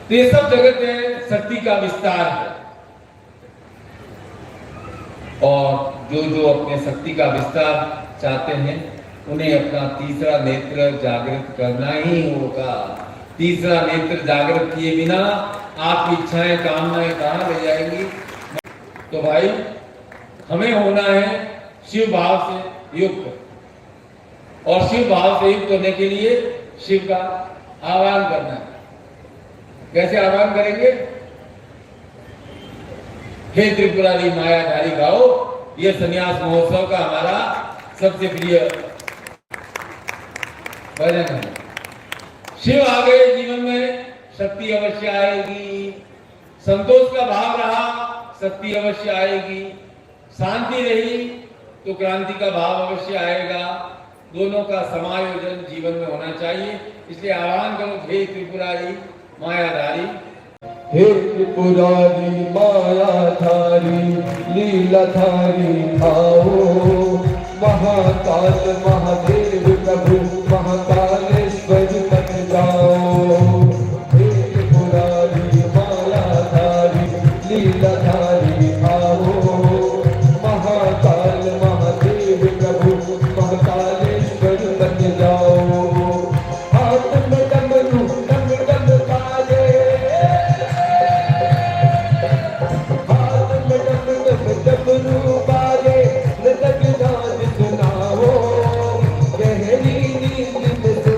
तो ये सब जगत में शक्ति का विस्तार है और जो जो अपने शक्ति का विस्तार चाहते हैं उन्हें अपना तीसरा नेत्र जागृत करना ही होगा। तीसरा नेत्र जागृत किए बिना आपकी इच्छाएं, कामनाएं कहां ले जाएंगी? तो भाई हमें होना है शिव भाव से युक्त, और शिव भाव से युक्त होने के लिए शिव का आह्वान करना है। कैसे आह्वान करेंगे? हे त्रिपुरारी मायाधारी गाओ, यह संन्यास महोत्सव का हमारा सबसे प्रिय भजन है। शिव आ गए जीवन में, शक्ति अवश्य आएगी। संतोष का भाव रहा, शक्ति अवश्य आएगी। शांति रही तो क्रांति का भाव अवश्य आएगा। दोनों का समायोजन जीवन में होना चाहिए। इसलिए आह्वान करो, हे त्रिपुरारी मायाधारी, हे त्रिपुरारी मायाधारी लीलाधारी आओ। महाकाल महादेव प्रभु महाकालेश्वर बन जाओ। हे त्रिपुरारी मायाधारी लीलाधारी आओ। महाकाल महादेव प्रभु महाकालेश्वर बन जाओ। हाथ में डमरू डम डम बाजे, हाथ में डमरू बाजे, नृतक नाद सुनाओ। गहरी नींद में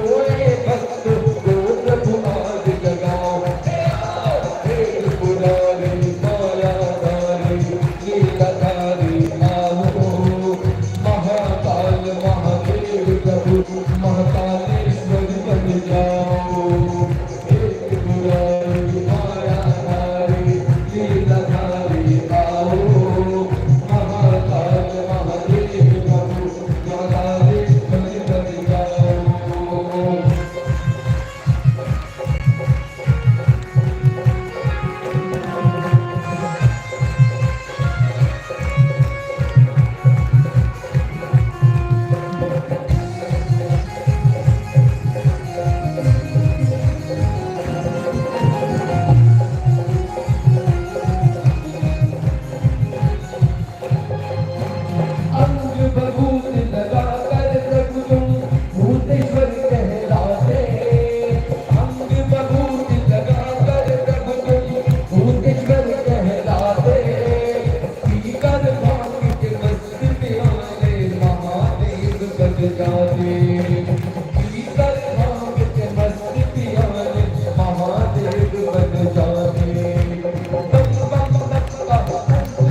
जाने शीतल धाम के मस्त पियाने महादेव बन जाने बम बम बप्पा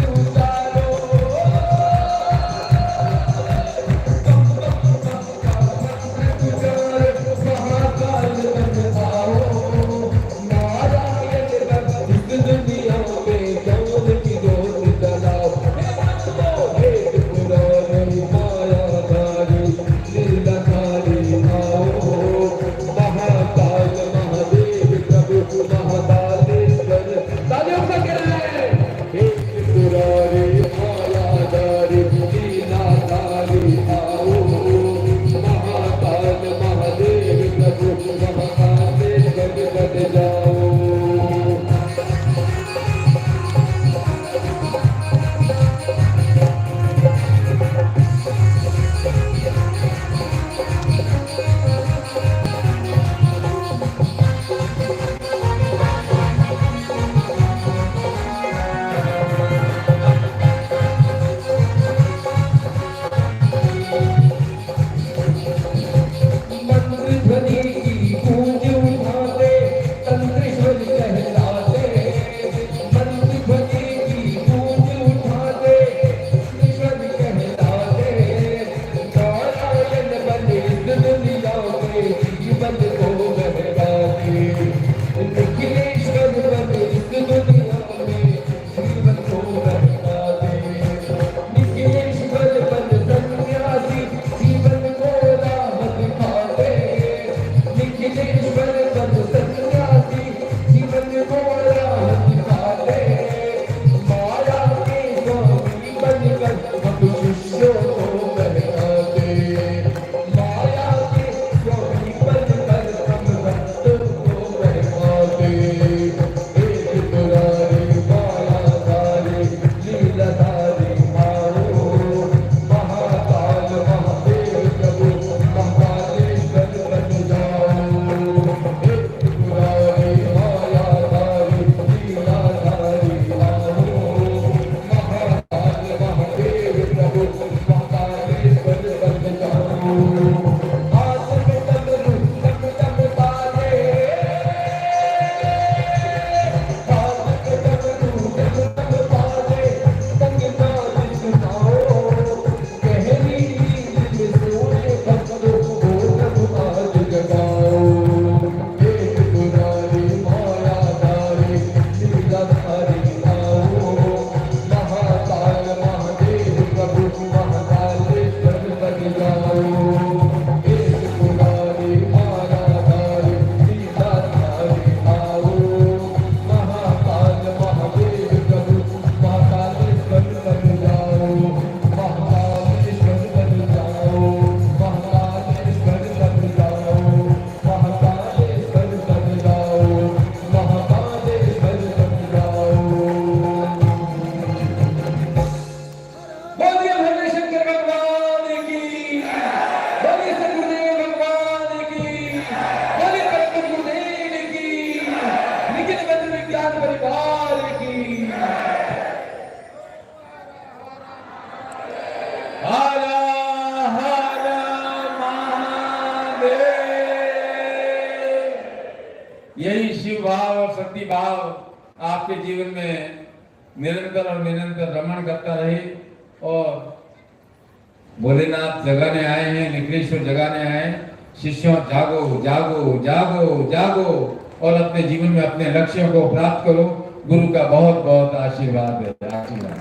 उतारो बम बम बप्पा उतारो महाकाल बन आओ नारायण रब इस दुनिया में ज्ञान की ज्योत जलाओ हे पुरानी मायाधारी लीलाधारी आओ महाकाल महादेव प्रभु महाकालेश्वर तालियों से करें हे पुरानी मायाधारी लीलाधारी आओ महाकाल महादेव प्रभु महाकालेश्वर बन जाओ मंत्र ध्वनि की गूंज उठाते तंत्रेश्वर कहलाते मंत्र ध्वनि की गूंज उठाते तंत्रेश्वर कहलाते नारायण बने इस दुनिया में जीवन को बहलाते निखिलेश्वर बने इस दुनिया में जीवन को बहलाते निखिलेश्वर बन सन्यासी जीवन को राह दिखाते निखिलेश्वर बन सन्यासी जीवन को राह दिखाते माया के स्वामी बनकर हम शिष्यों को बहलाते माया के स्वामी बनकर हम भक्तों को बहलाते एक पुरानी मायाधारी लीलाधारी आओ महाकाल महादेव प्रभु महाकालेश्वर बन जाओ एक पुरानी मायाधारी लीलाधारी आओ महाकाल महादेव प्रभु महाकालेश्वर बन जाओ हाथ में डमरू डम डम बाजे हाथ में डमरू डम डम बाजे संग नाच सुनाओ गहरी नींद में सोए भक्तों को प्रभु आज जगाओ एक पुरानी मायाधारी लीलाधारी आओ महाकाल महादेव प्रभु महाकालेश्वर बन जाओ एक पुरानी मायाधारी लीलाधारी आओ महाकाल महादेव प्रभु महाकालेश्वर बन जाओ महाकालेश्वर बन जाओ महाकालेश्वर बन जाओ महाकालेश्वर बन जाओ महाकालेश्वर बन जाओ बोलिए भोले शंकर भगवान की बोलिए सदगुरुदेव भगवान की बोलिए परम गुरुदेव की निखिल बद्र विज्ञान परिवार की हर हर महादेव। यही शिव भाव और शक्ति भाव आपके जीवन में निरंतर और निरंतर रमण करता रहे और भोलेनाथ जगाने आए हैं निखिलेश्वर जगाने आए हैं शिष्यों जागो जागो जागो जागो और अपने जीवन में अपने लक्ष्यों को प्राप्त करो गुरु का बहुत बहुत आशीर्वाद है आशीर्वाद।